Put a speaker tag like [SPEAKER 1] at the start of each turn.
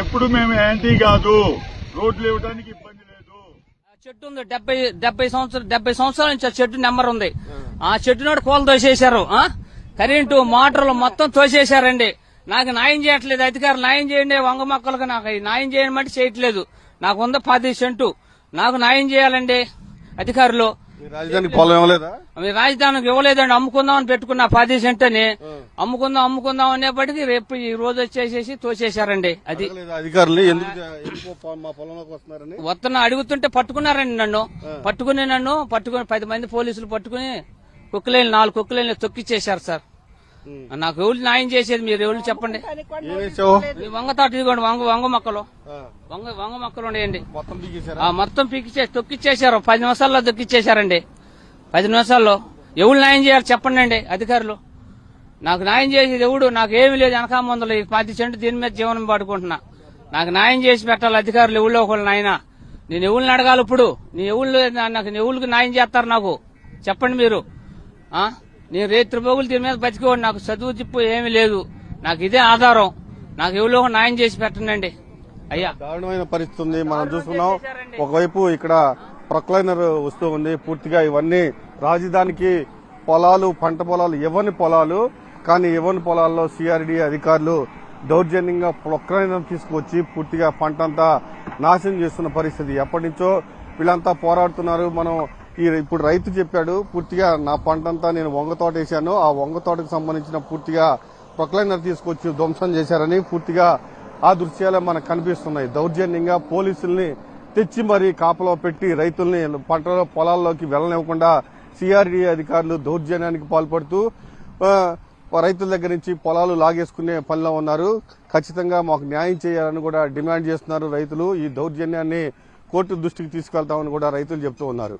[SPEAKER 1] ఎప్పుడు మేము యాంటీ కాదు, రోడ్లు ఇవ్వడానికి ఇబ్బంది లేదు.
[SPEAKER 2] చెట్టు ఉంది 70 సంవత్సరాల నుంచి ఆ చెట్టు నెంబర్ ఉంది. ఆ చెట్టు నాడు కోలు తోసేశారు. కరెంటు మోటార్లు మొత్తం తోసేశారండి. నాకు న్యాయం చేయట్లేదు అధికారులు. న్యాయం చేయండి, వంగ మొక్కలకు నాకు న్యాయం చేయమంటే చేయట్లేదు. నాకు ఉంది 10 సెంటు, నాకు న్యాయం చేయాలండి అధికారులు.
[SPEAKER 3] రాజధానికి పొలం ఇవ్వలేదా?
[SPEAKER 2] రాజధానికి ఇవ్వలేదండి, అమ్ముకుందామని పెట్టుకున్నా 10 సెంట్ అని. అమ్ముకుందాం అనేప్పటికీ రేపు ఈ రోజు వచ్చేసేసి తోసేశారండి. అది
[SPEAKER 3] అధికారులు ఎందుకు మా పొలంలోకి వస్తున్నారని
[SPEAKER 2] వస్తున్నా అడుగుతుంటే పట్టుకున్నారండి నన్ను. పట్టుకుని 10 మంది పోలీసులు పట్టుకుని 4 కుక్కలేని తొక్కిచ్చేశారు సార్. నాకు ఎవరు న్యాయం చేసేది, మీరు ఎవరు చెప్పండి. వంగ తాట ఇదిగోండి, వంగ మొక్కలు ఉండేయండి. మొత్తం తొక్కిచ్చేశారు. 10 నిమిషాల్లో తొక్కిచ్చేశారండి. 10 నిమిషాల్లో ఎవరు న్యాయం చేయాలి చెప్పండి అండి అధికారులు. నాకు న్యాయం చేసేది ఎవడు? నాకు ఏమీ లేదు, వెనకా ముందులో 10 సెంటు దీని మీద జీవనం పడుకుంటున్నా. నాకు న్యాయం చేసి పెట్టాలి అధికారులు ఎవరో ఒకళ్ళు. నాయన నేను ఎవరిని అడగాలి ఇప్పుడు? నాకు ఎవరికి న్యాయం చేస్తారు నాకు చెప్పండి మీరు. నేను రేత్రి పోగులు దీని మీద బతికేవాడు. నాకు చదువు జిప్పు ఏమీ లేదు, నాకు ఇదే ఆధారం. నాకు ఎవరో న్యాయం చేసి పెట్టండి అయ్యా.
[SPEAKER 3] దారుణమైన పరిస్థితి ఉంది. మనం చూసుకున్నాం, ఒకవైపు ఇక్కడ ప్రొక్లైనర్ వస్తూ ఉంది. పూర్తిగా ఇవన్నీ రాజధానికి పొలాలు, పంట పొలాలు, ఇవ్వని పొలాలు. కానీ ఇవ్వని పొలాల్లో సిఆర్డీ అధికారులు దౌర్జన్యంగా ప్రొక్లైనర్ తీసుకొచ్చి పూర్తిగా పంట అంతా నాశనం చేస్తున్న పరిస్థితి. ఎప్పటి నుంచో వీళ్ళంతా పోరాడుతున్నారు. మనం ఇప్పుడు రైతు చెప్పాడు, పూర్తిగా నా పంట అంతా నేను వంగ తోట వేశాను, ఆ వంగ తోటకు సంబంధించిన పూర్తిగా ప్రొక్లైనర్ తీసుకొచ్చి ధ్వంసం చేశారని పూర్తిగా ఆ దృశ్యాలే మనకు కనిపిస్తున్నాయి. దౌర్జన్యంగా పోలీసుల్ని తెచ్చి మరీ కాపలో పెట్టి రైతుల్ని పంటల పొలాల్లోకి వెళ్లనివ్వకుండా సిఆర్డీ అధికారులు దౌర్జన్యానికి పాల్పడుతూ రైతుల దగ్గర నుంచి పొలాలు లాగేసుకునే పనిలో ఉన్నారు. ఖచ్చితంగా మాకు న్యాయం చేయాలని కూడా డిమాండ్ చేస్తున్నారు రైతులు. ఈ దౌర్జన్యాన్ని కోర్టు దృష్టికి తీసుకెళ్తామని కూడా రైతులు చెబుతూ ఉన్నారు.